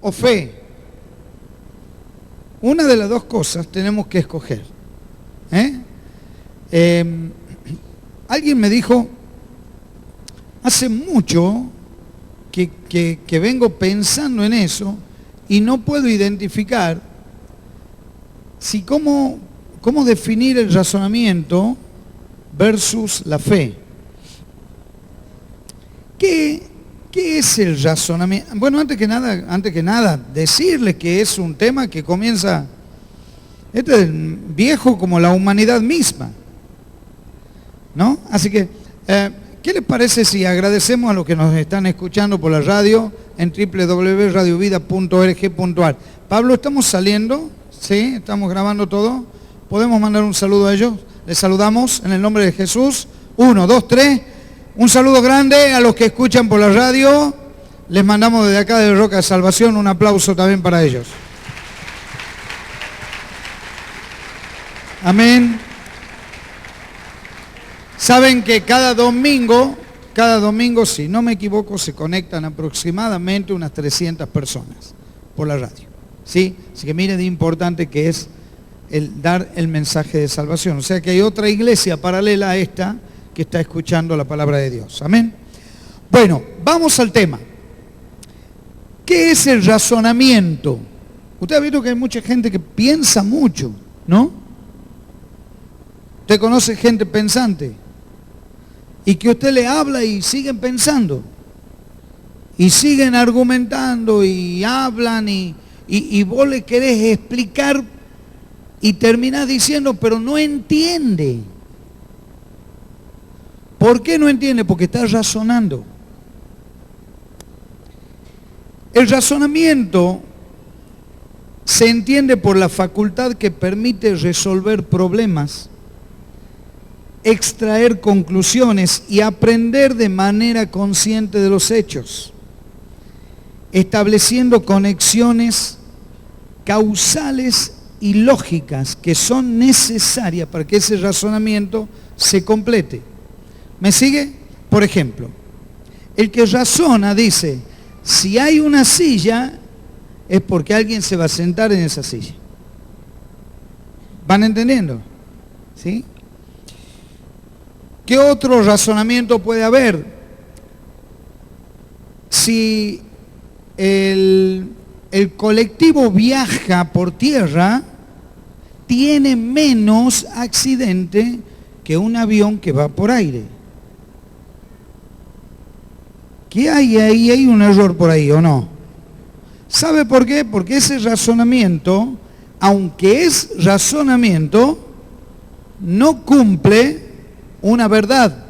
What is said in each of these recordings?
o fe. Una de las dos cosas tenemos que escoger. Alguien me dijo, hace mucho que vengo pensando en eso y no puedo identificar si cómo definir el razonamiento versus la fe. ¿Qué es el razonamiento? Bueno, antes que nada, decirles que es un tema que comienza, este es viejo como la humanidad misma, ¿no? Así que, ¿qué les parece si agradecemos a los que nos están escuchando por la radio en www.radiovida.org.ar? Pablo, ¿estamos saliendo? ¿Sí? ¿Estamos grabando todo? ¿Podemos mandar un saludo a ellos? Les saludamos en el nombre de Jesús. 1, 2, 3. Un saludo grande a los que escuchan por la radio. Les mandamos desde acá de Roca de Salvación un aplauso también para ellos. Amén. Saben que cada domingo, si no me equivoco, se conectan aproximadamente unas 300 personas por la radio. ¿Sí? Así que miren de importante que es el dar el mensaje de salvación. O sea que hay otra iglesia paralela a esta que está escuchando la palabra de Dios. Amén. Bueno, vamos al tema. ¿Qué es el razonamiento? Usted ha visto que hay mucha gente que piensa mucho, ¿no? Usted conoce gente pensante y que usted le habla y siguen pensando y siguen argumentando y hablan y vos le querés explicar y terminás diciendo, pero no entiende. ¿Por qué no entiende? Porque está razonando. El razonamiento se entiende por la facultad que permite resolver problemas, extraer conclusiones y aprender de manera consciente de los hechos, estableciendo conexiones causales y lógicas que son necesarias para que ese razonamiento se complete. ¿Me sigue? Por ejemplo, el que razona dice, si hay una silla, es porque alguien se va a sentar en esa silla. ¿Van entendiendo? ¿Sí? ¿Qué otro razonamiento puede haber? Si el colectivo viaja por tierra, tiene menos accidente que un avión que va por aire. ¿Qué hay ahí? ¿Hay un error por ahí o no? ¿Sabe por qué? Porque ese razonamiento, aunque es razonamiento, no cumple una verdad.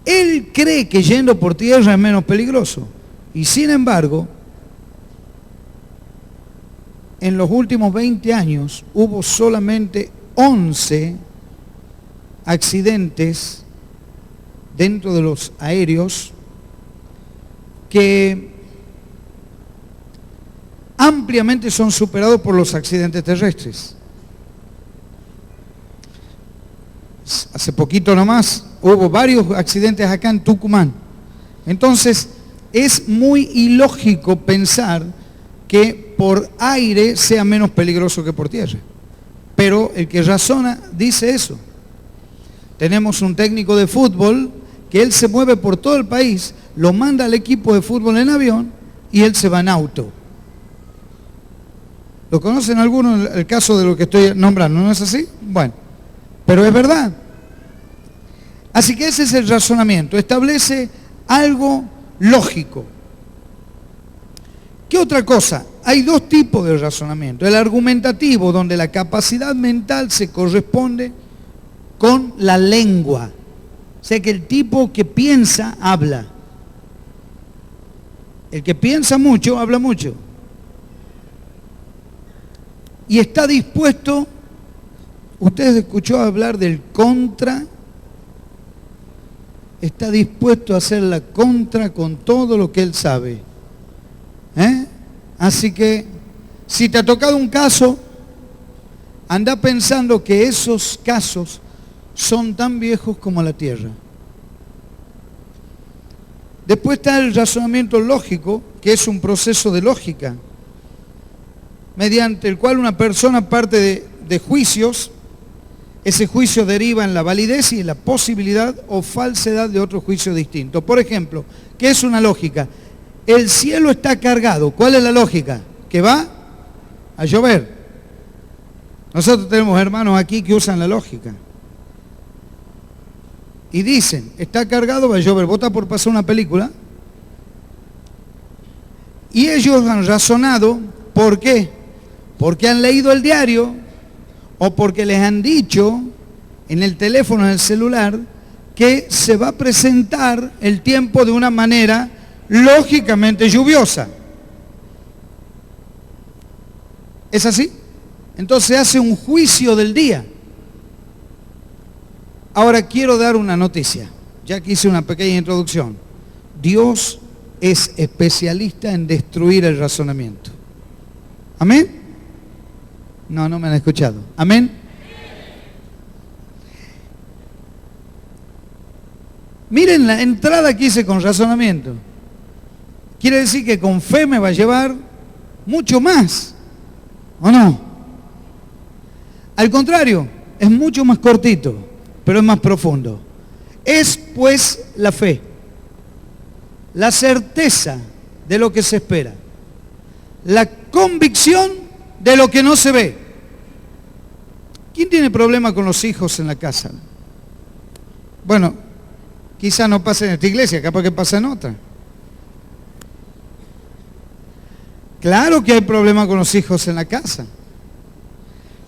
Él cree que yendo por tierra es menos peligroso. Y sin embargo, en los últimos 20 años hubo solamente 11 accidentes dentro de los aéreos que ampliamente son superados por los accidentes terrestres. Hace poquito nomás hubo varios accidentes acá en Tucumán. Entonces, es muy ilógico pensar que por aire sea menos peligroso que por tierra. Pero el que razona dice eso. Tenemos un técnico de fútbol que él se mueve por todo el país, lo manda al equipo de fútbol en avión y él se va en auto. ¿Lo conocen algunos el caso de lo que estoy nombrando? ¿No es así? Bueno, pero es verdad. Así que ese es el razonamiento, establece algo lógico. ¿Qué otra cosa? Hay dos tipos de razonamiento. El argumentativo, donde la capacidad mental se corresponde con la lengua. O sea que el tipo que piensa, habla. El que piensa mucho, habla mucho. Y está dispuesto, usted escuchó hablar del contra, está dispuesto a hacer la contra con todo lo que él sabe. Así que, si te ha tocado un caso, anda pensando que esos casos son tan viejos como la tierra. Después está el razonamiento lógico, que es un proceso de lógica, mediante el cual una persona parte de juicios. Ese juicio deriva en la validez y en la posibilidad o falsedad de otro juicio distinto. Por ejemplo, ¿qué es una lógica? El cielo está cargado. ¿Cuál es la lógica? Que va a llover. Nosotros tenemos hermanos aquí que usan la lógica. Y dicen, está cargado, va a llover. Vota por pasar una película. Y ellos han razonado, ¿por qué? Porque han leído el diario o porque les han dicho en el teléfono, en el celular, que se va a presentar el tiempo de una manera lógicamente lluviosa. ¿Es así? Entonces hace un juicio del día. Ahora quiero dar una noticia, ya que hice una pequeña introducción. Dios es especialista en destruir el razonamiento. ¿Amén? No me han escuchado. ¿Amén? Miren la entrada que hice con razonamiento. Quiere decir que con fe me va a llevar mucho más, ¿o no? Al contrario, es mucho más cortito, pero es más profundo. Es pues la fe, la certeza de lo que se espera, la convicción de lo que no se ve. ¿Quién tiene problema con los hijos en la casa? Bueno, quizá no pasa en esta iglesia, capaz que pasa en otra. Claro que hay problemas con los hijos en la casa.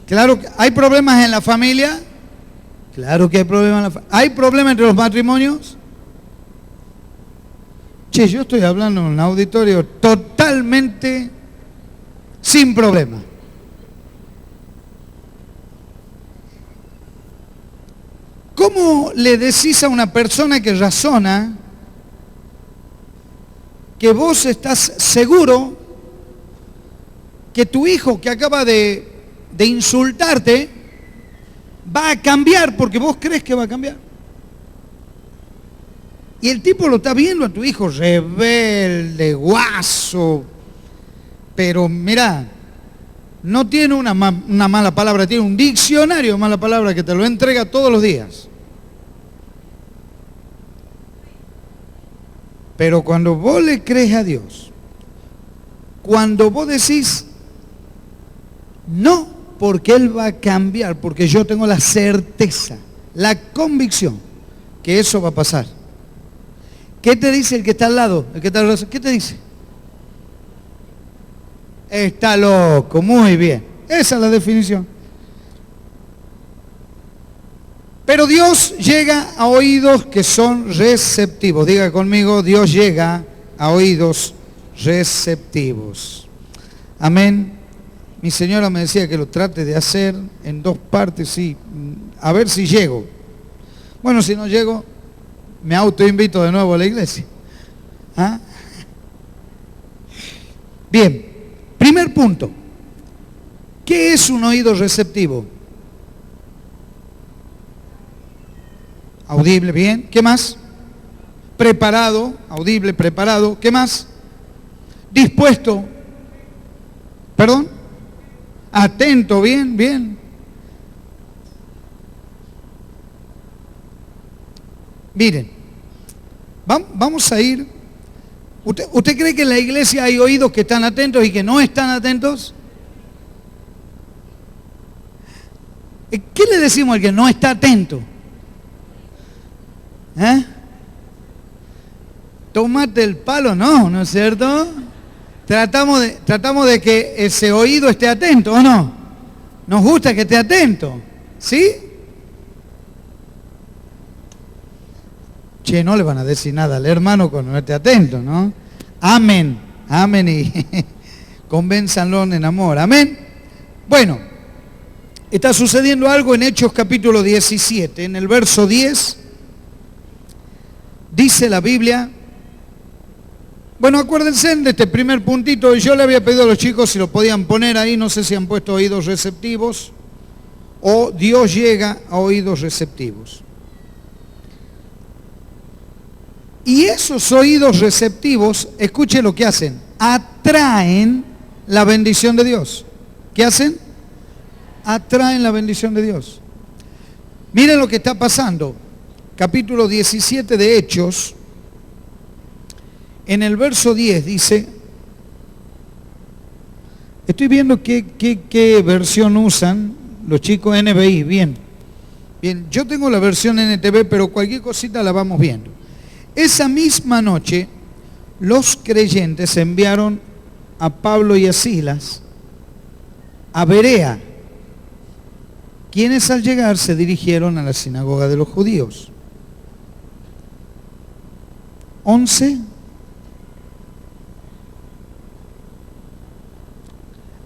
Claro que hay problemas en la familia. Claro que hay problemas en la familia. ¿Hay problemas entre los matrimonios? Che, yo estoy hablando en un auditorio totalmente sin problema. ¿Cómo le decís a una persona que razona que vos estás seguro que tu hijo que acaba de insultarte va a cambiar porque vos crees que va a cambiar? Y el tipo lo está viendo a tu hijo rebelde, guaso, pero mirá, no tiene una mala palabra, tiene un diccionario de mala palabra que te lo entrega todos los días. Pero cuando vos le crees a Dios, cuando vos decís, no, porque Él va a cambiar, porque yo tengo la certeza, la convicción que eso va a pasar. ¿Qué te dice el que está al lado? El que está al lado, ¿qué te dice? Está loco, muy bien. Esa es la definición. Pero Dios llega a oídos que son receptivos. Diga conmigo, Dios llega a oídos receptivos. Amén. Mi señora me decía que lo trate de hacer en dos partes, sí. A ver si llego. Bueno, si no llego, me autoinvito de nuevo a la iglesia. ¿Ah? Bien, primer punto. ¿Qué es un oído receptivo? Audible, bien. ¿Qué más? Preparado, audible, preparado. ¿Qué más? Dispuesto. ¿Perdón? Atento, bien, bien. Miren, vamos a ir. ¿Usted cree que en la iglesia hay oídos que están atentos y que no están atentos? ¿Qué le decimos al que no está atento? ¿Eh? Tómate el palo, ¿no es cierto? Tratamos de que ese oído esté atento, ¿o no? Nos gusta que esté atento, ¿sí? Che, no le van a decir nada al hermano cuando no esté atento, ¿no? Amén, amén y convénzanlo en amor, amén. Bueno, está sucediendo algo en Hechos capítulo 17, en el verso 10, dice la Biblia. Bueno, acuérdense de este primer puntito. Yo le había pedido a los chicos si lo podían poner ahí, no sé si han puesto oídos receptivos o Dios llega a oídos receptivos. Y esos oídos receptivos, escuche lo que hacen, atraen la bendición de Dios. ¿Qué hacen? Atraen la bendición de Dios. Miren lo que está pasando. Capítulo 17 de Hechos, en el verso 10 dice, estoy viendo qué versión usan los chicos NBI, bien, yo tengo la versión NTV, pero cualquier cosita la vamos viendo. Esa misma noche, los creyentes enviaron a Pablo y a Silas a Berea, quienes al llegar se dirigieron a la sinagoga de los judíos. 11.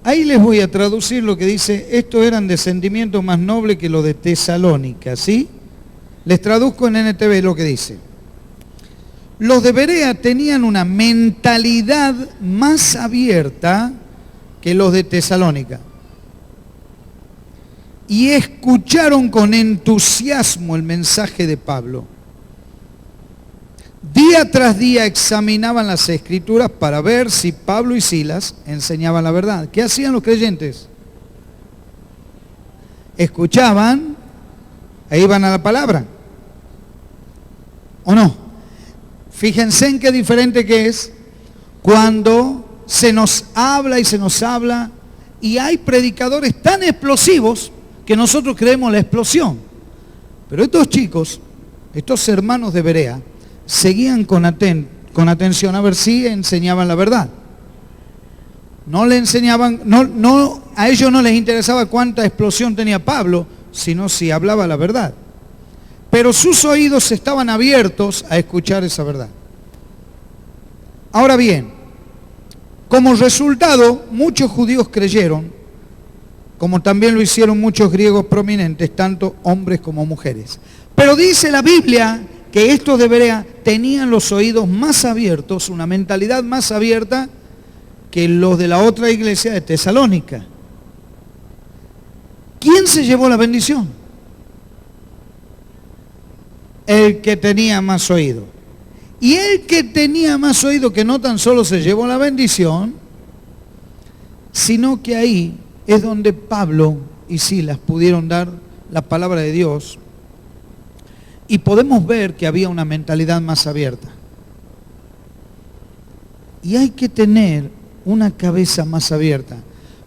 Ahí les voy a traducir lo que dice, estos eran de sentimiento más noble que los de Tesalónica, ¿sí? Les traduzco en NTV lo que dice. Los de Berea tenían una mentalidad más abierta que los de Tesalónica. Y escucharon con entusiasmo el mensaje de Pablo. Día tras día examinaban las escrituras para ver si Pablo y Silas enseñaban la verdad. ¿Qué hacían los creyentes? Escuchaban e iban a la palabra. ¿O no? Fíjense en qué diferente que es cuando se nos habla y hay predicadores tan explosivos que nosotros creemos la explosión. Pero estos chicos, estos hermanos de Berea, seguían con atención a ver si enseñaban la verdad. No le enseñaban, a ellos no les interesaba cuánta explosión tenía Pablo, sino si hablaba la verdad. Pero sus oídos estaban abiertos a escuchar esa verdad. Ahora bien, como resultado, muchos judíos creyeron, como también lo hicieron muchos griegos prominentes, tanto hombres como mujeres. Pero dice la Biblia que estos de Berea tenían los oídos más abiertos, una mentalidad más abierta que los de la otra iglesia de Tesalónica. ¿Quién se llevó la bendición? El que tenía más oído. Y el que tenía más oído, que no tan solo se llevó la bendición, sino que ahí es donde Pablo y Silas pudieron dar la palabra de Dios. Y podemos ver que había una mentalidad más abierta. Y hay que tener una cabeza más abierta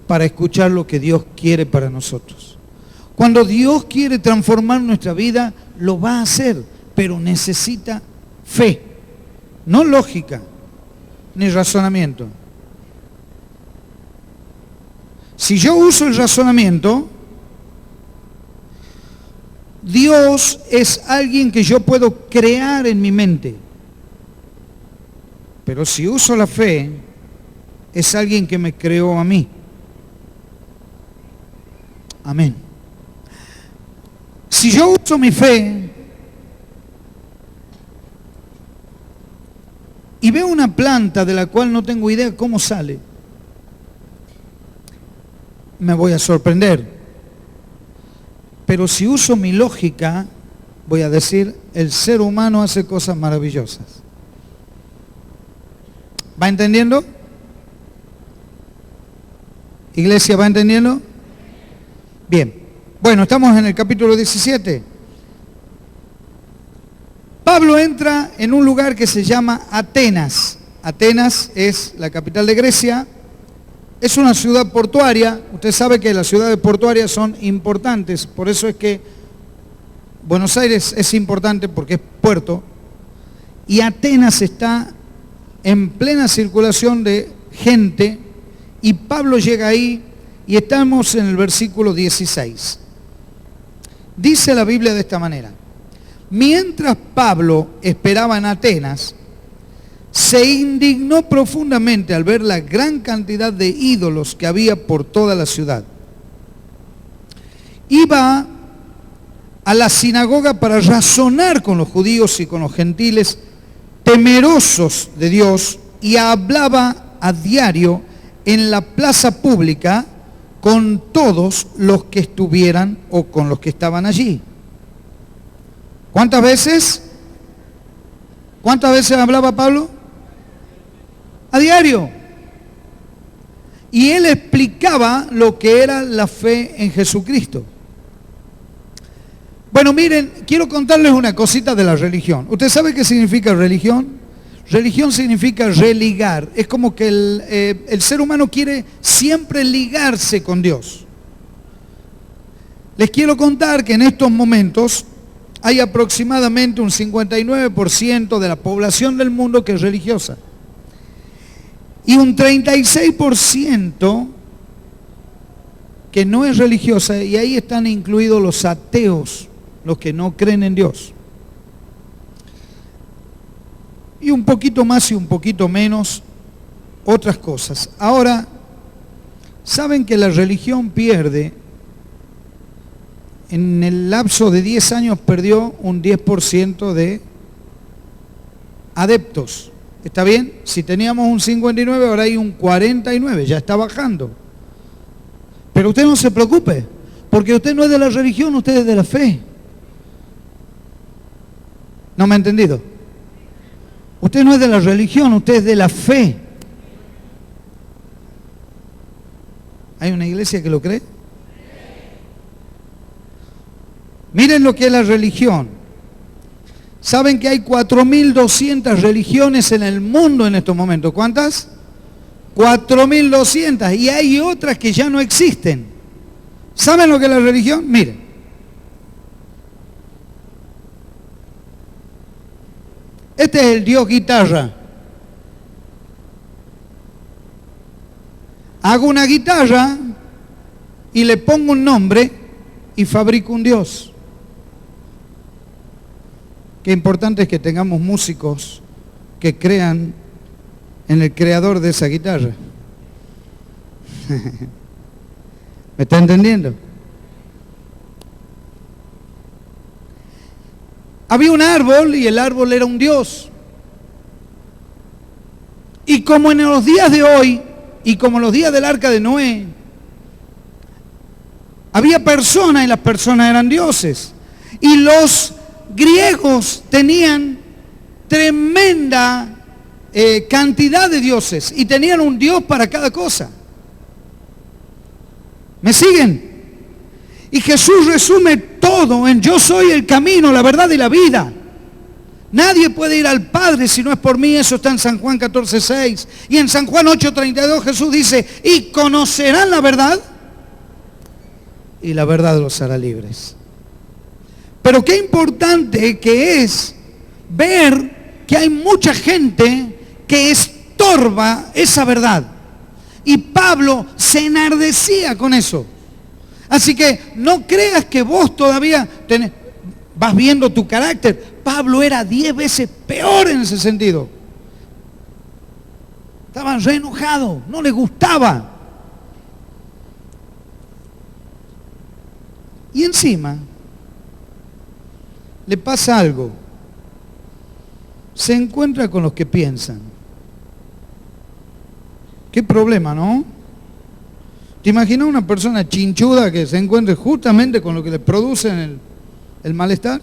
para escuchar lo que Dios quiere para nosotros. Cuando Dios quiere transformar nuestra vida, lo va a hacer, pero necesita fe, no lógica, ni razonamiento. Si yo uso el razonamiento, Dios es alguien que yo puedo crear en mi mente. Pero si uso la fe, es alguien que me creó a mí. Amén. Si yo uso mi fe y veo una planta de la cual no tengo idea cómo sale, me voy a sorprender. Pero si uso mi lógica, voy a decir, el ser humano hace cosas maravillosas. ¿Va entendiendo? Iglesia, ¿va entendiendo? Bien. Bueno, estamos en el capítulo 17. Pablo entra en un lugar que se llama Atenas. Atenas es la capital de Grecia. Es una ciudad portuaria. Usted sabe que las ciudades portuarias son importantes. Por eso es que Buenos Aires es importante porque es puerto. Y Atenas está en plena circulación de gente. Y Pablo llega ahí y estamos en el versículo 16. Dice la Biblia de esta manera. Mientras Pablo esperaba en Atenas, se indignó profundamente al ver la gran cantidad de ídolos que había por toda la ciudad. Iba a la sinagoga para razonar con los judíos y con los gentiles temerosos de Dios y hablaba a diario en la plaza pública con todos los que estuvieran o con los que estaban allí. ¿Cuántas veces? ¿Cuántas veces hablaba Pablo? A diario. Y él explicaba lo que era la fe en Jesucristo. Bueno, miren, quiero contarles una cosita de la religión. ¿Usted sabe qué significa religión? Religión significa religar. Es como que el ser humano quiere siempre ligarse con Dios. Les quiero contar que en estos momentos hay aproximadamente un 59% de la población del mundo que es religiosa. Y un 36% que no es religiosa, y ahí están incluidos los ateos, los que no creen en Dios. Y un poquito más y un poquito menos otras cosas. Ahora, ¿saben que la religión pierde? En el lapso de 10 años perdió un 10% de adeptos. ¿Está bien? Si teníamos un 59, ahora hay un 49, ya está bajando. Pero usted no se preocupe, porque usted no es de la religión, usted es de la fe. ¿No me ha entendido? Usted no es de la religión, usted es de la fe. ¿Hay una iglesia que lo cree? Miren lo que es la religión. ¿Saben que hay 4.200 religiones en el mundo en estos momentos? ¿Cuántas? 4.200. Y hay otras que ya no existen. ¿Saben lo que es la religión? Miren. Este es el Dios guitarra. Hago una guitarra y le pongo un nombre y fabrico un Dios. Qué importante es que tengamos músicos que crean en el creador de esa guitarra. ¿Me está entendiendo? Había un árbol y el árbol era un Dios. Y como en los días de hoy, y como en los días del arca de Noé, había personas y las personas eran dioses. Y los griegos tenían tremenda cantidad de dioses y tenían un dios para cada cosa. ¿Me siguen? Y Jesús resume todo en yo soy el camino, la verdad y la vida. Nadie puede ir al Padre si no es por mí, eso está en San Juan 14:6. Y en San Juan 8:32 Jesús dice, y conocerán la verdad, y la verdad los hará libres. Pero qué importante que es ver que hay mucha gente que estorba esa verdad. Y Pablo se enardecía con eso. Así que no creas que vos todavía vas viendo tu carácter. Pablo era 10 veces peor en ese sentido. Estaba re enojado, no le gustaba. Y encima le pasa algo. Se encuentra con los que piensan. Qué problema, ¿no? ¿Te imaginas una persona chinchuda que se encuentre justamente con lo que le produce el malestar?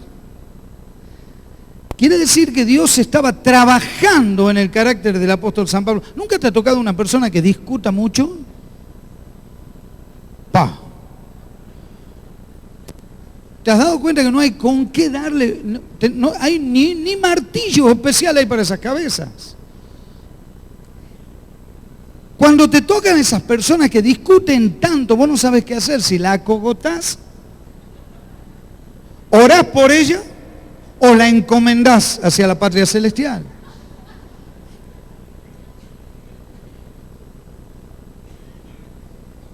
Quiere decir que Dios estaba trabajando en el carácter del apóstol San Pablo. ¿Nunca te ha tocado una persona que discuta mucho? ¿Te has dado cuenta que no hay con qué darle? No hay ni martillos especiales hay para esas cabezas. Cuando te tocan esas personas que discuten tanto, vos no sabes qué hacer. Si la acogotás, orás por ella o la encomendás hacia la patria celestial.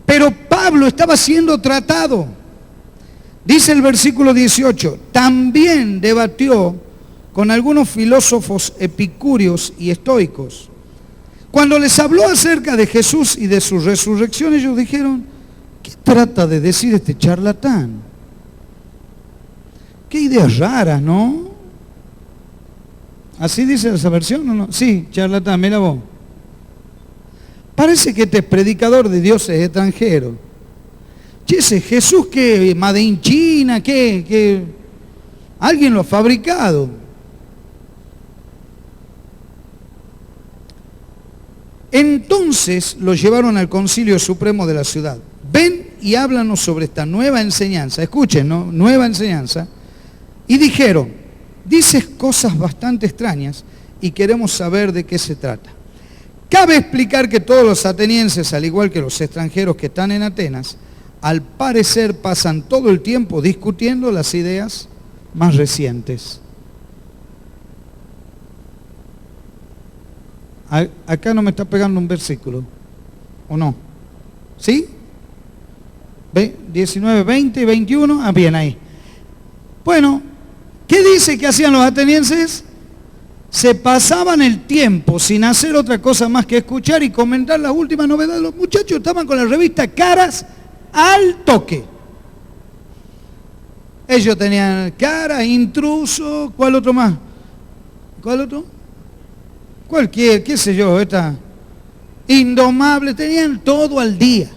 Pero Pablo estaba siendo tratado. Dice el versículo 18, también debatió con algunos filósofos epicúreos y estoicos. Cuando les habló acerca de Jesús y de su resurrección, ellos dijeron, ¿qué trata de decir este charlatán? Qué ideas raras, ¿no? ¿Así dice esa versión o no? Sí, charlatán, mira vos. Parece que este es predicador de dioses extranjeros. Che, ese Jesús que made in China, que alguien lo ha fabricado. Entonces lo llevaron al Concilio Supremo de la ciudad. Ven y háblanos sobre esta nueva enseñanza. Escuchen, ¿no? Nueva enseñanza. Y dijeron, dices cosas bastante extrañas y queremos saber de qué se trata. Cabe explicar que todos los atenienses, al igual que los extranjeros que están en Atenas, al parecer pasan todo el tiempo discutiendo las ideas más recientes. Acá no me está pegando un versículo, ¿o no? ¿Sí? 19, 20 y 21, ah, bien, ahí. Bueno, ¿qué dice que hacían los atenienses? Se pasaban el tiempo sin hacer otra cosa más que escuchar y comentar las últimas novedades. Los muchachos estaban con la revista Caras al toque. Ellos tenían Caras, Intruso, ¿cuál otro más? ¿Cuál otro? Cualquier, qué sé yo, esta Indomable, tenían todo al día.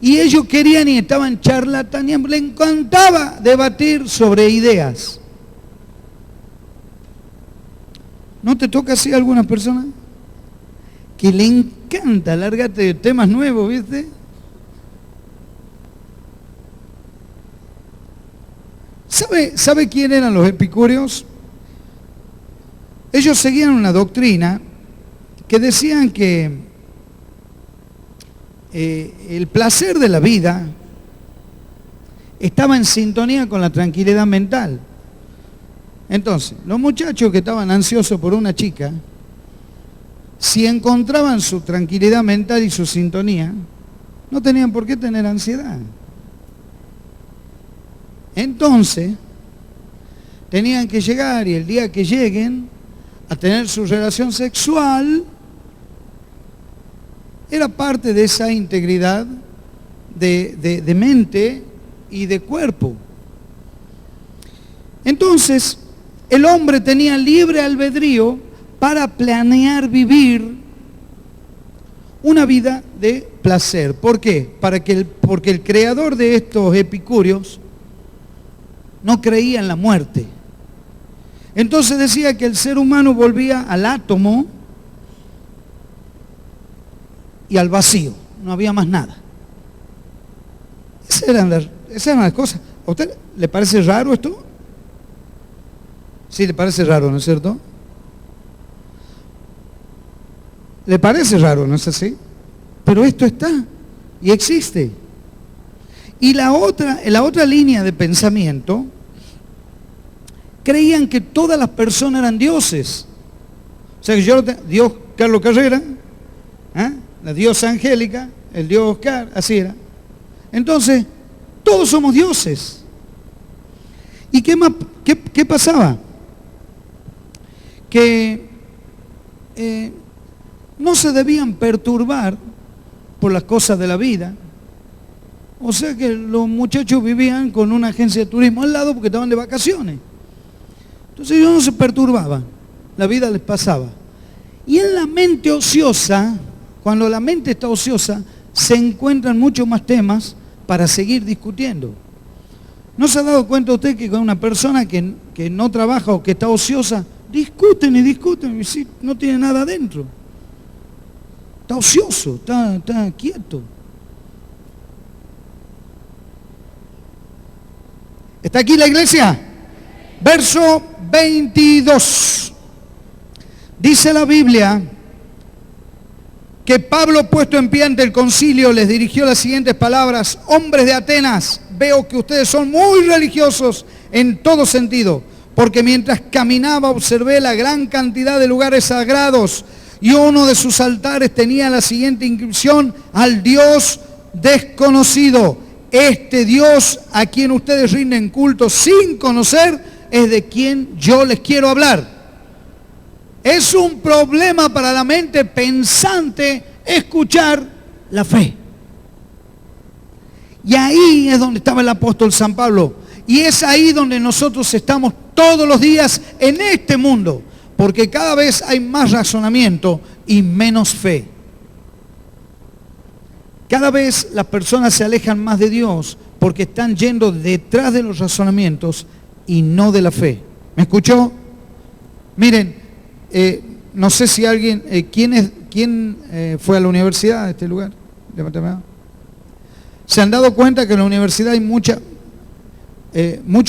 Y ellos querían y estaban charlataneando, les encantaba debatir sobre ideas. ¿No te toca así a algunas personas? Que le encanta largarte de temas nuevos, ¿viste? ¿Sabe quién eran los epicúreos? Ellos seguían una doctrina que decían que el placer de la vida estaba en sintonía con la tranquilidad mental. Entonces, los muchachos que estaban ansiosos por una chica, si encontraban su tranquilidad mental y su sintonía, no tenían por qué tener ansiedad. Entonces, tenían que llegar y el día que lleguen a tener su relación sexual, era parte de esa integridad de mente y de cuerpo. Entonces, el hombre tenía libre albedrío para planear vivir una vida de placer. ¿Por qué? Porque el creador de estos epicúreos no creía en la muerte. Entonces decía que el ser humano volvía al átomo y al vacío, no había más nada. Esas eran las cosas. ¿A usted le parece raro esto? Sí, le parece raro, ¿no es cierto? Le parece raro, ¿no es así? Pero esto está y existe. Y la otra línea de pensamiento, creían que todas las personas eran dioses. O sea, que Dios Carlos Carrera, la diosa Angélica, el dios Oscar, así era. Entonces, todos somos dioses. ¿Y qué pasaba? Que no se debían perturbar por las cosas de la vida. O sea que los muchachos vivían con una agencia de turismo al lado porque estaban de vacaciones. Entonces ellos no se perturbaban, la vida les pasaba. Y en la mente ociosa, cuando la mente está ociosa, se encuentran muchos más temas para seguir discutiendo. ¿No se ha dado cuenta usted que con una persona que no trabaja o que está ociosa, discuten y sí, no tiene nada adentro? Está ocioso, está quieto. ¿Está aquí la iglesia? Verso 22. Dice la Biblia que Pablo, puesto en pie ante el concilio, les dirigió las siguientes palabras: hombres de Atenas, veo que ustedes son muy religiosos en todo sentido, porque mientras caminaba observé la gran cantidad de lugares sagrados y uno de sus altares tenía la siguiente inscripción: al Dios desconocido. Este Dios a quien ustedes rinden culto sin conocer es de quien yo les quiero hablar. Es un problema para la mente pensante escuchar la fe. Y ahí es donde estaba el apóstol San Pablo. Y es ahí donde nosotros estamos todos los días en este mundo. Porque cada vez hay más razonamiento y menos fe. Cada vez las personas se alejan más de Dios porque están yendo detrás de los razonamientos y no de la fe. ¿Me escuchó? Miren, no sé si alguien, fue a la universidad de este lugar? Levántame la mano. ¿Se han dado cuenta que en la universidad hay mucho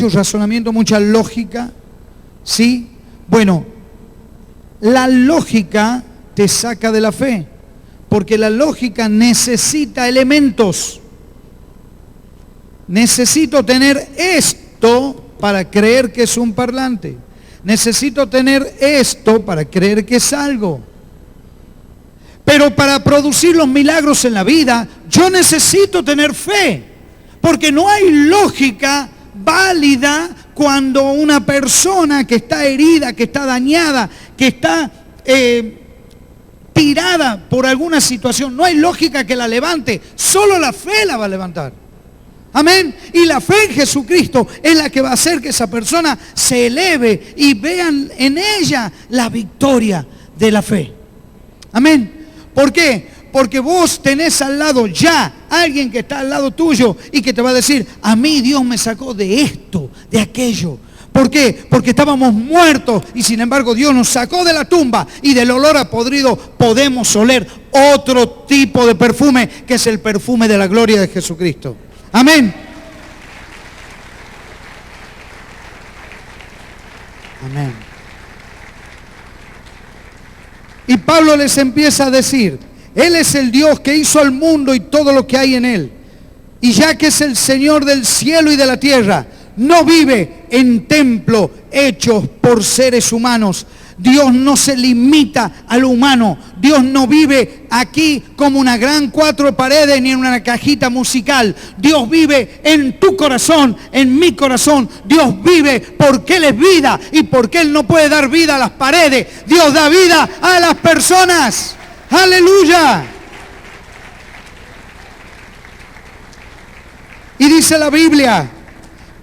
razonamiento, mucha lógica? ¿Sí? Bueno, la lógica te saca de la fe, porque la lógica necesita elementos. Necesito tener esto para creer que es un parlante. Necesito tener esto para creer que es algo. Pero para producir los milagros en la vida, yo necesito tener fe, porque no hay lógica válida cuando una persona que está herida, que está dañada, que está tirada por alguna situación, no hay lógica que la levante, solo la fe la va a levantar. Amén. Y la fe en Jesucristo es la que va a hacer que esa persona se eleve y vean en ella la victoria de la fe. Amén. ¿Por qué? Porque vos tenés al lado ya alguien que está al lado tuyo y que te va a decir, a mí Dios me sacó de esto, de aquello. ¿Por qué? Porque estábamos muertos y sin embargo Dios nos sacó de la tumba y del olor a podrido podemos oler otro tipo de perfume, que es el perfume de la gloria de Jesucristo. Amén. Amén. Y Pablo les empieza a decir, Él es el Dios que hizo al mundo y todo lo que hay en él. Y ya que es el Señor del cielo y de la tierra, no vive en templos hechos por seres humanos. Dios no se limita a lo humano. Dios no vive aquí como una gran cuatro paredes ni en una cajita musical. Dios vive en tu corazón, en mi corazón. Dios vive porque Él es vida y porque Él no puede dar vida a las paredes. Dios da vida a las personas. ¡Aleluya! Y dice la Biblia,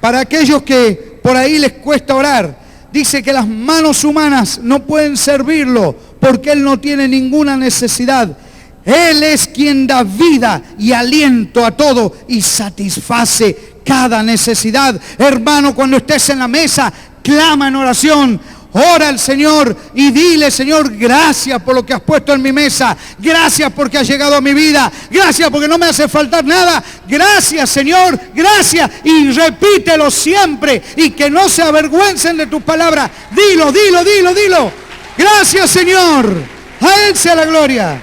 para aquellos que por ahí les cuesta orar, dice que las manos humanas no pueden servirlo porque Él no tiene ninguna necesidad. Él es quien da vida y aliento a todo y satisface cada necesidad. Hermano, cuando estés en la mesa, clama en oración. Ora al Señor y dile, Señor, gracias por lo que has puesto en mi mesa. Gracias porque has llegado a mi vida. Gracias porque no me hace faltar nada. Gracias, Señor, gracias. Y repítelo siempre y que no se avergüencen de tus palabras. Dilo, dilo, dilo, dilo. Gracias, Señor. A Él sea la gloria.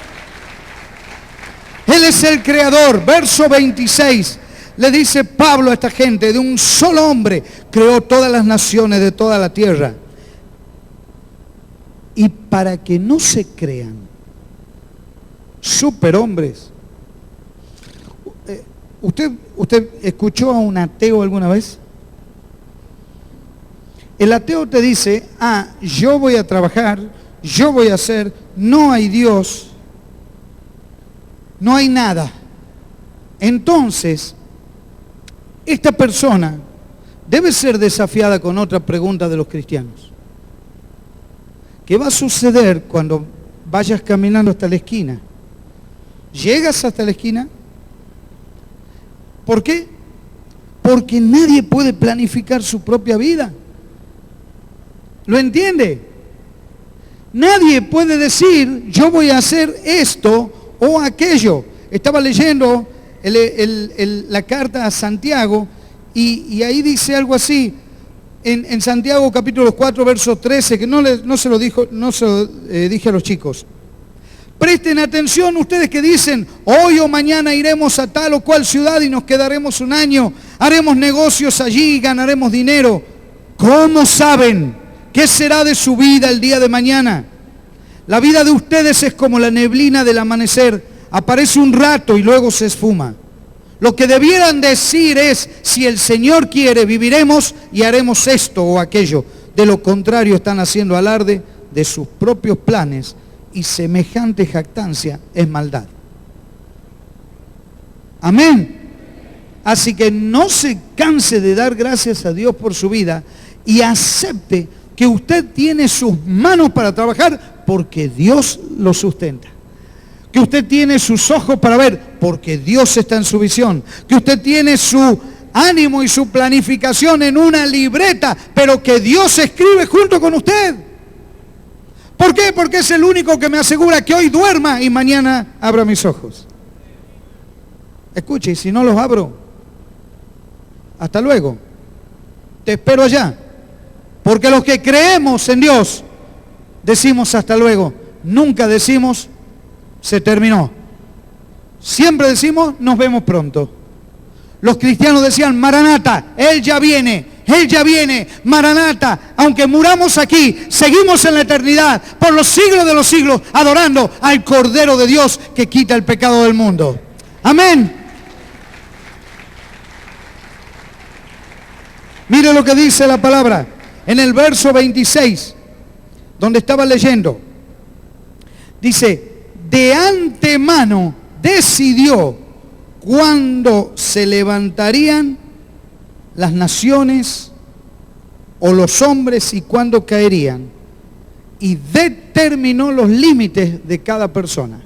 Él es el creador. Verso 26. Le dice Pablo a esta gente, de un solo hombre creó todas las naciones de toda la tierra. Y para que no se crean superhombres. ¿Usted escuchó a un ateo alguna vez? El ateo te dice, yo voy a trabajar, yo voy a hacer, no hay Dios, no hay nada. Entonces, esta persona debe ser desafiada con otra pregunta de los cristianos. ¿Qué va a suceder cuando vayas caminando hasta la esquina? ¿Llegas hasta la esquina? ¿Por qué? Porque nadie puede planificar su propia vida. ¿Lo entiende? Nadie puede decir, yo voy a hacer esto o aquello. Estaba leyendo la carta a Santiago y ahí dice algo así. En Santiago capítulo 4, verso 13, que no se lo dije a los chicos. Presten atención ustedes que dicen, hoy o mañana iremos a tal o cual ciudad y nos quedaremos un año, haremos negocios allí y ganaremos dinero. ¿Cómo saben qué será de su vida el día de mañana? La vida de ustedes es como la neblina del amanecer, aparece un rato y luego se esfuma. Lo que debieran decir es, si el Señor quiere, viviremos y haremos esto o aquello. De lo contrario, están haciendo alarde de sus propios planes y semejante jactancia es maldad. Amén. Así que no se canse de dar gracias a Dios por su vida y acepte que usted tiene sus manos para trabajar porque Dios lo sustenta. Que usted tiene sus ojos para ver, porque Dios está en su visión. Que usted tiene su ánimo y su planificación en una libreta, pero que Dios escribe junto con usted. ¿Por qué? Porque es el único que me asegura que hoy duerma y mañana abra mis ojos. Escuche, y si no los abro, hasta luego. Te espero allá. Porque los que creemos en Dios, decimos hasta luego. Nunca decimos, se terminó. Siempre decimos, nos vemos pronto. Los cristianos decían, Maranata, Él ya viene, Maranata. Aunque muramos aquí, seguimos en la eternidad, por los siglos de los siglos, adorando al Cordero de Dios que quita el pecado del mundo. Amén. Mire lo que dice la palabra en el verso 26, donde estaba leyendo. Dice, de antemano decidió cuándo se levantarían las naciones o los hombres y cuándo caerían, y determinó los límites de cada persona.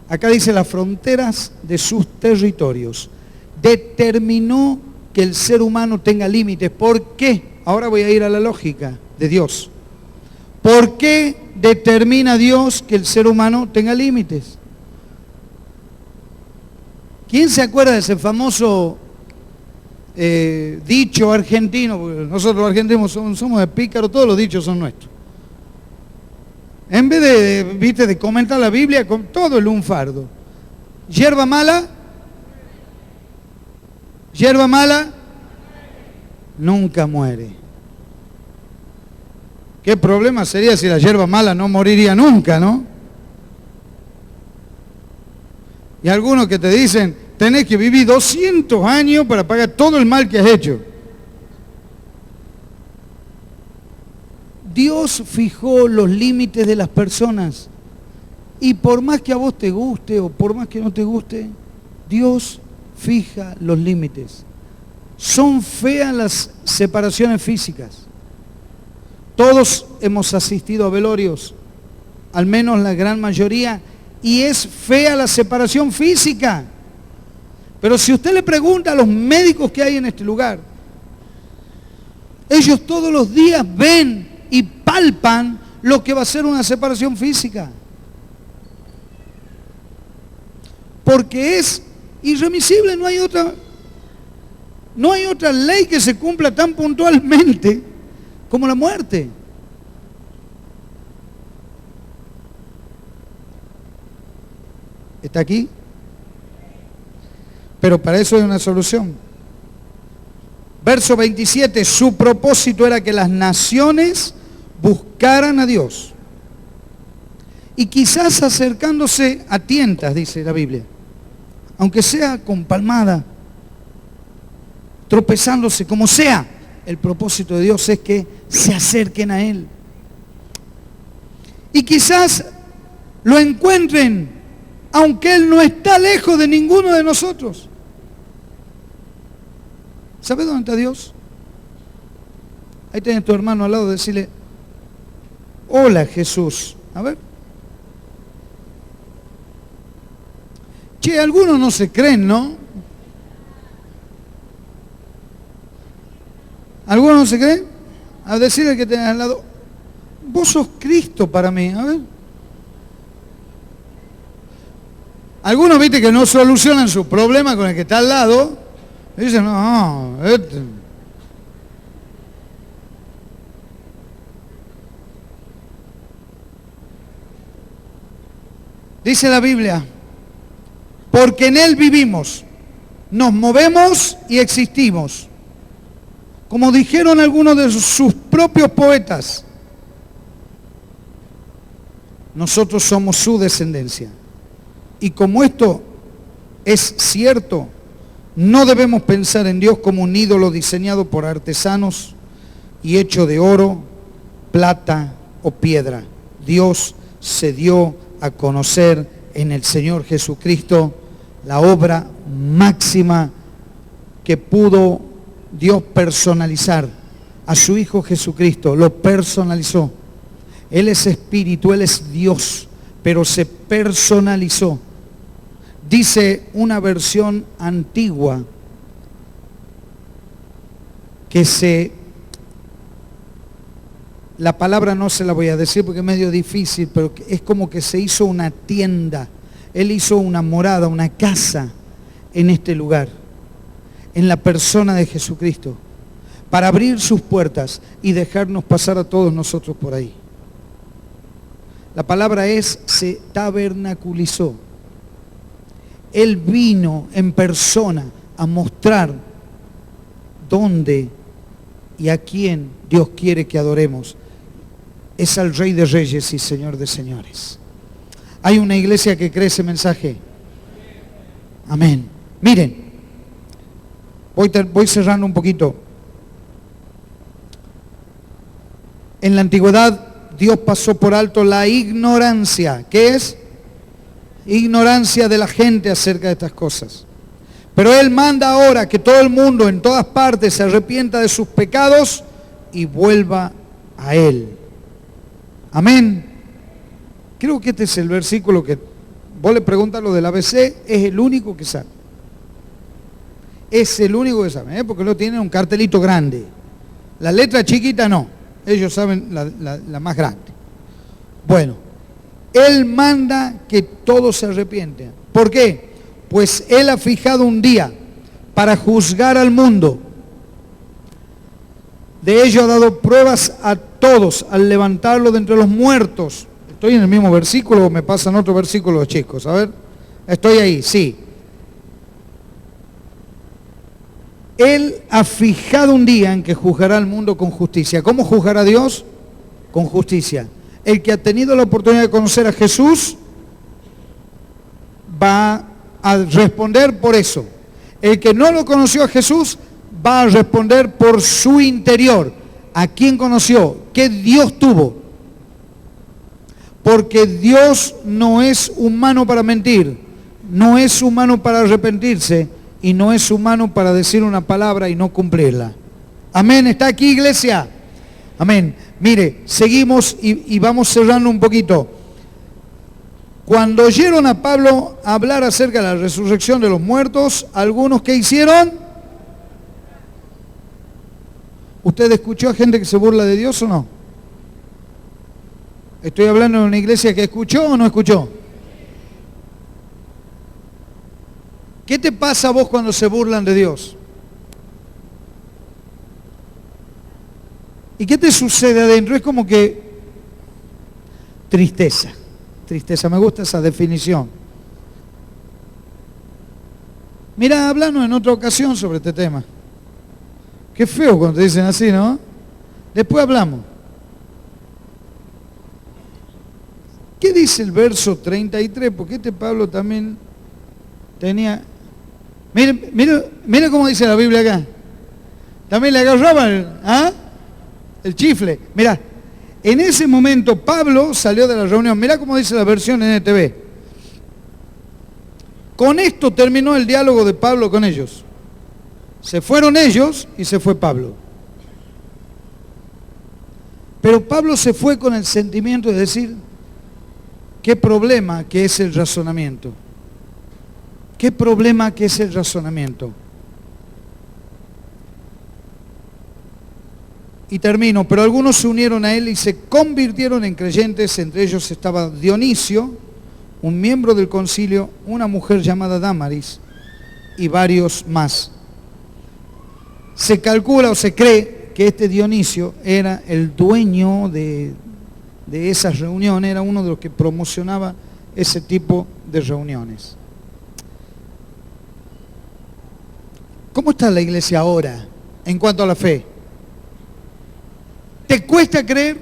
Acá dice las fronteras de sus territorios. Determinó que el ser humano tenga límites. ¿Por qué? Ahora voy a ir a la lógica de Dios. ¿Por qué determina Dios que el ser humano tenga límites? ¿Quién se acuerda de ese famoso dicho argentino? Porque nosotros los argentinos somos de pícaro, todos los dichos son nuestros. En vez de comentar la Biblia, con todo el lunfardo. Hierba mala nunca muere. ¿Qué problema sería si la hierba mala no moriría nunca, no? Y algunos que te dicen, tenés que vivir 200 años para pagar todo el mal que has hecho. Dios fijó los límites de las personas. Y por más que a vos te guste o por más que no te guste, Dios fija los límites. Son feas las separaciones físicas. Todos hemos asistido a velorios, al menos la gran mayoría, y es fea la separación física. Pero si usted le pregunta a los médicos que hay en este lugar, ellos todos los días ven y palpan lo que va a ser una separación física. Porque es irremisible, no hay otra ley que se cumpla tan puntualmente como la muerte. ¿Está aquí? Pero para eso hay una solución. Verso 27, su propósito era que las naciones buscaran a Dios. Y quizás acercándose a tientas, dice la Biblia, aunque sea con palmada, tropezándose, como sea, el propósito de Dios es que se acerquen a Él. Y quizás lo encuentren, aunque Él no está lejos de ninguno de nosotros. ¿Sabe dónde está Dios? Ahí tenés a tu hermano al lado, decirle, hola Jesús. A ver. Che, algunos no se creen, ¿no? ¿Algunos no se creen? A decirle que tenés al lado, vos sos Cristo para mí. A ver. Algunos, viste, que no solucionan su problema con el que está al lado. Y dicen, no, Dice la Biblia, porque en Él vivimos, nos movemos y existimos. Como dijeron algunos de sus propios poetas, nosotros somos su descendencia. Y como esto es cierto, no debemos pensar en Dios como un ídolo diseñado por artesanos y hecho de oro, plata o piedra. Dios se dio a conocer en el Señor Jesucristo, la obra máxima que pudo Dios personalizar. A su Hijo Jesucristo lo personalizó. Él es espíritu, Él es Dios, pero se personalizó. Dice una versión antigua que se la palabra no se la voy a decir porque es medio difícil, pero es como que se hizo una tienda. Él hizo una morada, una casa en este lugar, en la persona de Jesucristo, para abrir sus puertas y dejarnos pasar a todos nosotros por ahí. La palabra es, se tabernaculizó. Él vino en persona a mostrar dónde y a quién Dios quiere que adoremos. Es al Rey de Reyes y Señor de Señores. Hay una iglesia que cree ese mensaje. Amén. Miren, voy cerrando un poquito. En la antigüedad Dios pasó por alto la ignorancia. ¿Qué es? Ignorancia de la gente acerca de estas cosas. Pero Él manda ahora que todo el mundo en todas partes se arrepienta de sus pecados y vuelva a Él. Amén. Creo que este es el versículo que vos le preguntas lo del ABC, es el único que sabe. Es el único que sabe, porque no tienen un cartelito grande. La letra chiquita no, ellos saben la más grande. Bueno, Él manda que todos se arrepienten. ¿Por qué? Pues Él ha fijado un día para juzgar al mundo. De ello ha dado pruebas a todos al levantarlo de entre los muertos. ¿Estoy en el mismo versículo o me pasan otro versículo, chicos? A ver, estoy ahí, sí. Él ha fijado un día en que juzgará al mundo con justicia. ¿Cómo juzgará a Dios? Con justicia. El que ha tenido la oportunidad de conocer a Jesús va a responder por eso. El que no lo conoció a Jesús va a responder por su interior. ¿A quién conoció? ¿Qué Dios tuvo? Porque Dios no es humano para mentir, no es humano para arrepentirse y no es humano para decir una palabra y no cumplirla. Amén, ¿está aquí, iglesia? Amén. Mire, seguimos y vamos cerrando un poquito. Cuando oyeron a Pablo hablar acerca de la resurrección de los muertos, algunos ¿qué hicieron? ¿Usted escuchó a gente que se burla de Dios o no? Estoy hablando de una iglesia que escuchó o no escuchó. ¿Qué te pasa a vos cuando se burlan de Dios? ¿Y qué te sucede adentro? Es como que tristeza. Tristeza, me gusta esa definición. Mira, hablando en otra ocasión sobre este tema. Qué feo cuando te dicen así, ¿no? Después hablamos. ¿Qué dice el verso 33? Porque este Pablo también tenía... Mire cómo dice la Biblia acá. También le agarraban el chifle. Mira, en ese momento Pablo salió de la reunión. Mira cómo dice la versión NTV. Con esto terminó el diálogo de Pablo con ellos. Se fueron ellos y se fue Pablo. Pero Pablo se fue con el sentimiento de decir, qué problema que es el razonamiento. Qué problema que es el razonamiento. Y termino, pero algunos se unieron a él y se convirtieron en creyentes, entre ellos estaba Dionisio, un miembro del concilio, una mujer llamada Dámaris y varios más. Se calcula o se cree que este Dionisio era el dueño de esas reuniones, era uno de los que promocionaba ese tipo de reuniones. ¿Cómo está la iglesia ahora en cuanto a la fe? ¿Te cuesta creer?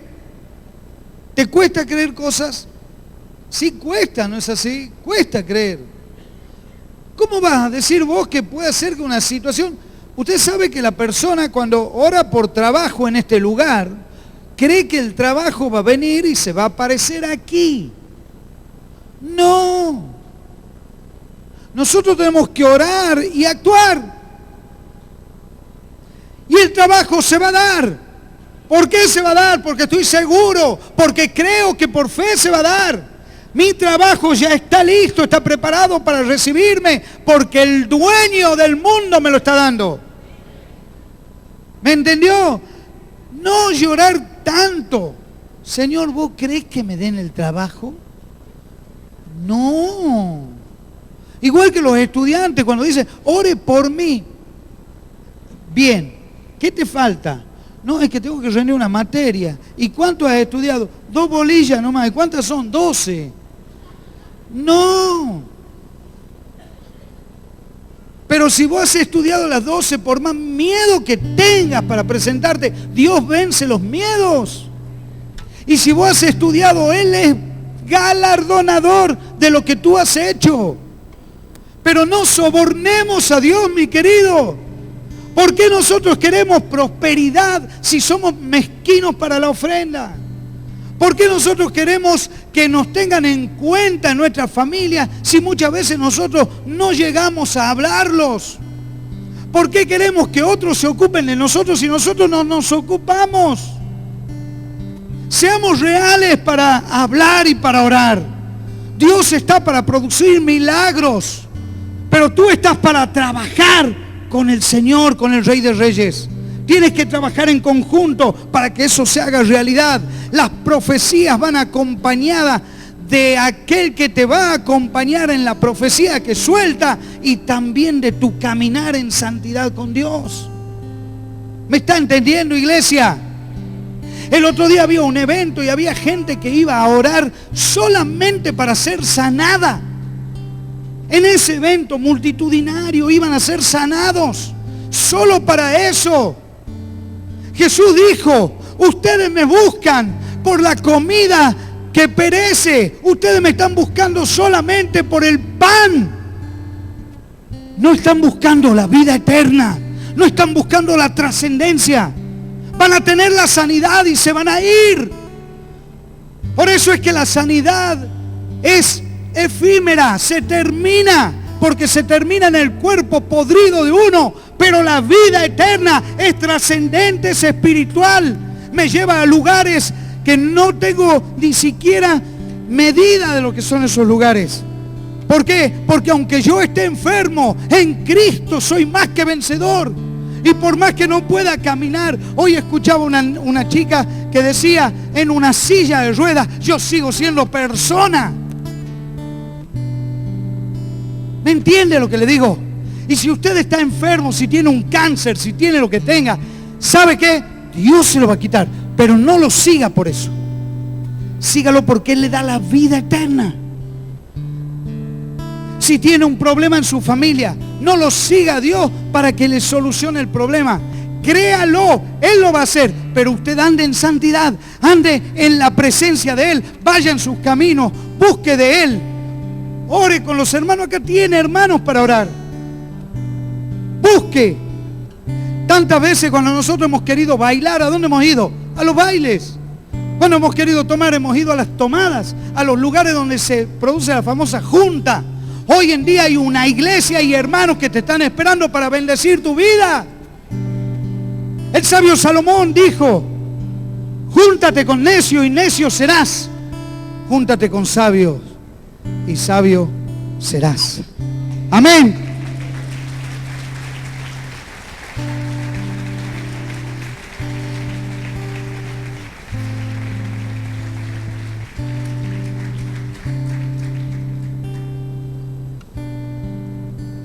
¿Te cuesta creer cosas? Sí cuesta, ¿no es así? Cuesta creer. ¿Cómo vas a decir vos que puede ser que una situación... Usted sabe que la persona cuando ora por trabajo en este lugar, cree que el trabajo va a venir y se va a aparecer aquí. No. Nosotros tenemos que orar y actuar. Y el trabajo se va a dar. ¿Por qué se va a dar? Porque estoy seguro, porque creo que por fe se va a dar. Mi trabajo ya está listo, está preparado para recibirme, porque el dueño del mundo me lo está dando. ¿Me entendió? No llorar tanto. Señor, ¿vos crees que me den el trabajo? No. Igual que los estudiantes cuando dicen, ore por mí. Bien, ¿qué te falta? No, es que tengo que rendir una materia. ¿Y cuánto has estudiado? 2 bolillas nomás. ¿Y cuántas son? 12. No. Pero si vos has estudiado las 12, por más miedo que tengas para presentarte, Dios vence los miedos. Y si vos has estudiado, Él es galardonador de lo que tú has hecho. Pero no sobornemos a Dios, mi querido. ¿Por qué nosotros queremos prosperidad si somos mezquinos para la ofrenda? ¿Por qué nosotros queremos que nos tengan en cuenta en nuestra familia si muchas veces nosotros no llegamos a hablarlos? ¿Por qué queremos que otros se ocupen de nosotros si nosotros no nos ocupamos? Seamos reales para hablar y para orar. Dios está para producir milagros, pero tú estás para trabajar con el Señor, con el Rey de Reyes. Tienes que trabajar en conjunto para que eso se haga realidad. Las profecías van acompañadas de aquel que te va a acompañar en la profecía que suelta y también de tu caminar en santidad con Dios. ¿Me está entendiendo, iglesia? El otro día había un evento y había gente que iba a orar solamente para ser sanada. En ese evento multitudinario iban a ser sanados. Solo para eso. Jesús dijo, ustedes me buscan por la comida que perece. Ustedes me están buscando solamente por el pan. No están buscando la vida eterna. No están buscando la trascendencia. Van a tener la sanidad y se van a ir. Por eso es que la sanidad es efímera, se termina, porque se termina en el cuerpo podrido de uno, pero la vida eterna es trascendente, es espiritual, me lleva a lugares que no tengo ni siquiera medida de lo que son esos lugares. ¿Por qué? Porque aunque yo esté enfermo, en Cristo soy más que vencedor. Y por más que no pueda caminar, hoy escuchaba una chica que decía, en una silla de ruedas, yo sigo siendo persona. ¿Me entiende lo que le digo? Y si usted está enfermo, si tiene un cáncer, si tiene lo que tenga, ¿sabe qué? Dios se lo va a quitar. Pero no lo siga por eso. Sígalo porque Él le da la vida eterna. Si tiene un problema en su familia, no lo siga a Dios para que le solucione el problema. Créalo, Él lo va a hacer. Pero usted ande en santidad, ande en la presencia de Él, vaya en sus caminos, busque de Él. Ore con los hermanos. Acá tiene hermanos para orar. Busque. Tantas veces cuando nosotros hemos querido bailar, ¿a dónde hemos ido? A los bailes. Cuando hemos querido tomar, hemos ido a las tomadas, a los lugares donde se produce la famosa junta. Hoy en día hay una iglesia y hermanos que te están esperando para bendecir tu vida. El sabio Salomón dijo, júntate con necio y necio serás. Júntate con sabios y sabio serás. Amén.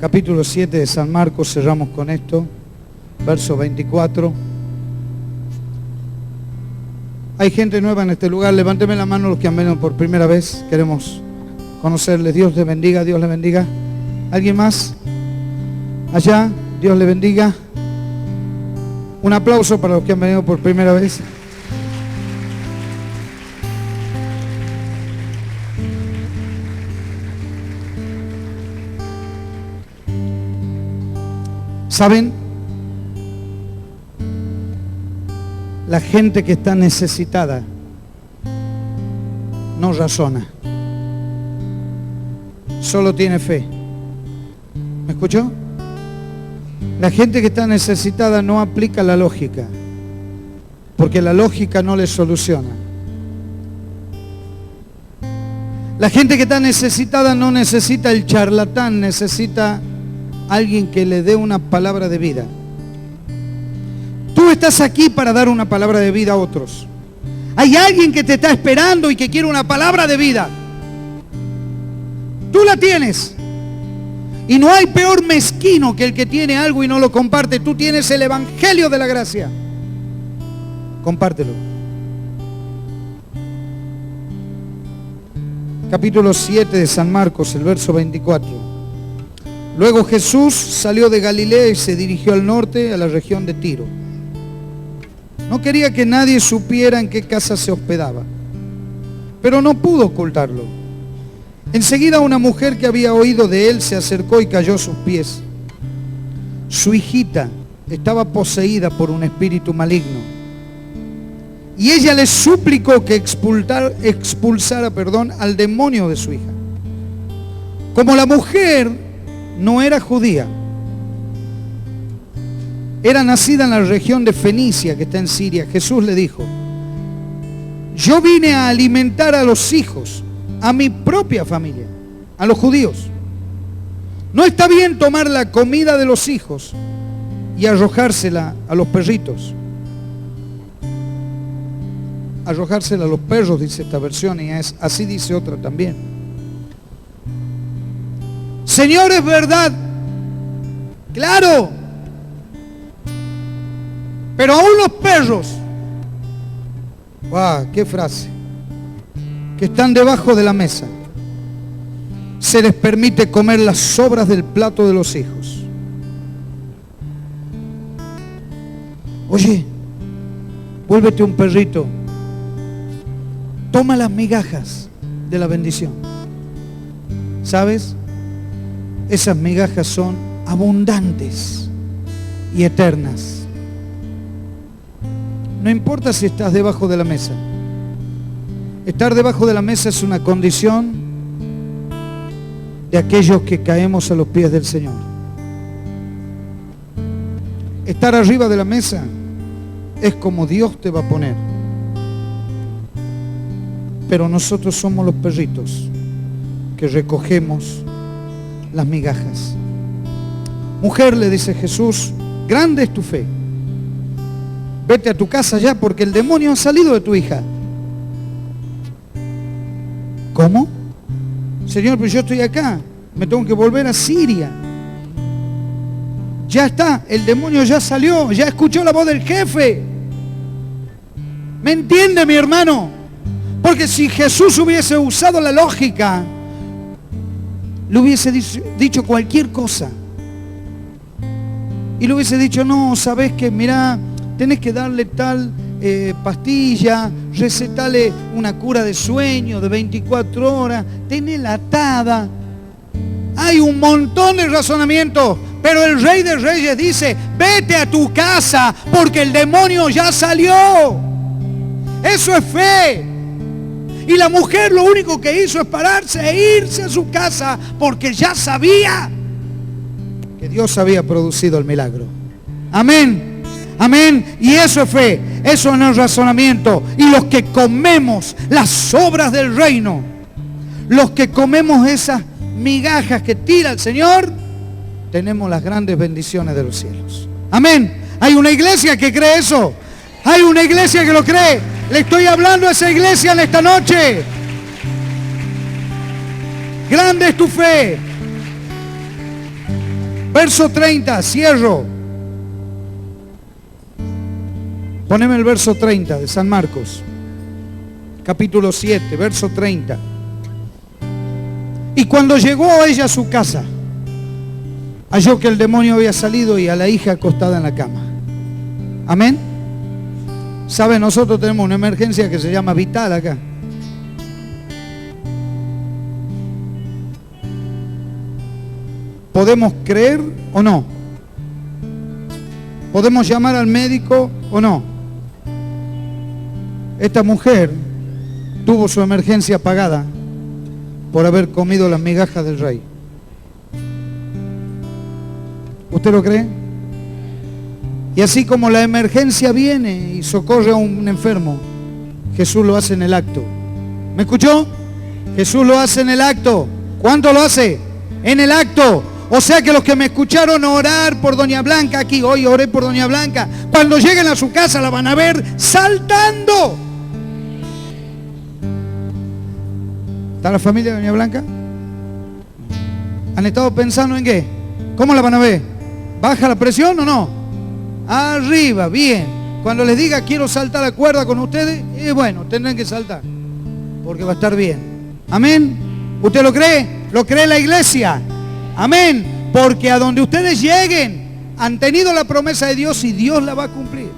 Capítulo 7 de San Marcos, cerramos con esto, verso 24. Hay gente nueva en este lugar, levánteme la mano los que han venido por primera vez, queremos conocerles. Dios les bendiga, Dios les bendiga. ¿Alguien más? Allá, Dios les bendiga. Un aplauso para los que han venido por primera vez. ¿Saben? La gente que está necesitada no razona, solo tiene fe. ¿Me escuchó? La gente que está necesitada no aplica la lógica, porque la lógica no le soluciona. La gente que está necesitada no necesita el charlatán, necesita alguien que le dé una palabra de vida. Tú estás aquí para dar una palabra de vida a otros. Hay alguien que te está esperando y que quiere una palabra de vida. Tú la tienes. Y no hay peor mezquino que el que tiene algo y no lo comparte. Tú tienes el evangelio de la gracia. Compártelo. Capítulo 7 de San Marcos, el verso 24. Luego Jesús salió de Galilea y se dirigió al norte, a la región de Tiro. No quería que nadie supiera en qué casa se hospedaba, pero no pudo ocultarlo. Enseguida una mujer que había oído de él se acercó y cayó a sus pies. Su hijita estaba poseída por un espíritu maligno. Y ella le suplicó que expulsara al demonio de su hija. Como la mujer no era judía, era nacida en la región de Fenicia, que está en Siria, Jesús le dijo: yo vine a alimentar a los hijos, a mi propia familia, a los judíos. No está bien tomar la comida de los hijos y arrojársela a los perritos. Arrojársela a los perros, dice esta versión, y así dice otra también. Señor, es verdad, claro, pero aún los perros, ¡wow! ¡Qué frase! Que están debajo de la mesa, se les permite comer las sobras del plato de los hijos. Oye, vuélvete un perrito, toma las migajas de la bendición. ¿Sabes? Esas migajas son abundantes y eternas. No importa si estás debajo de la mesa. Estar debajo de la mesa es una condición de aquellos que caemos a los pies del Señor. Estar arriba de la mesa es como Dios te va a poner. Pero nosotros somos los perritos que recogemos las migajas. Mujer, le dice Jesús, grande es tu fe. Vete a tu casa ya porque el demonio ha salido de tu hija. ¿Cómo? Señor, pero yo estoy acá, me tengo que volver a Siria. Ya está, el demonio ya salió, ya escuchó la voz del jefe. ¿Me entiende, mi hermano? Porque si Jesús hubiese usado la lógica, le hubiese dicho cualquier cosa. Y le hubiese dicho, no, sabes que, mirá, tenés que darle tal pastilla, recetale una cura de sueño de 24 horas, tenela atada. Hay un montón de razonamientos, pero el Rey de Reyes dice, vete a tu casa porque el demonio ya salió. Eso es fe. Y la mujer lo único que hizo es pararse e irse a su casa porque ya sabía que Dios había producido el milagro. Amén. Amén. Y eso es fe. Eso no es razonamiento. Y los que comemos las obras del reino, los que comemos esas migajas que tira el Señor, tenemos las grandes bendiciones de los cielos. Amén. Hay una iglesia que cree eso. Hay una iglesia que lo cree. Le estoy hablando a esa iglesia en esta noche. Grande es tu fe. Verso 30, cierro. Poneme el verso 30 de San Marcos, capítulo 7, verso 30. Y cuando llegó ella a su casa, halló que el demonio había salido y a la hija acostada en la cama. Amén. ¿Sabe? Nosotros tenemos una emergencia que se llama vital acá. ¿Podemos creer o no? ¿Podemos llamar al médico o no? Esta mujer tuvo su emergencia pagada por haber comido las migajas del rey. ¿Usted lo cree? Y así como la emergencia viene y socorre a un enfermo, Jesús lo hace en el acto. ¿Me escuchó? Jesús lo hace en el acto. ¿Cuánto lo hace? En el acto. O sea que los que me escucharon orar por Doña Blanca aquí, hoy oré por Doña Blanca, cuando lleguen a su casa la van a ver saltando. ¿Está la familia de Doña Blanca? ¿Han estado pensando en qué? ¿Cómo la van a ver? ¿Baja la presión o no? Arriba, bien. Cuando les diga quiero saltar la cuerda con ustedes, bueno, tendrán que saltar, porque va a estar bien. Amén. ¿Usted lo cree? ¿Lo cree la iglesia? Amén. Porque a donde ustedes lleguen, han tenido la promesa de Dios y Dios la va a cumplir.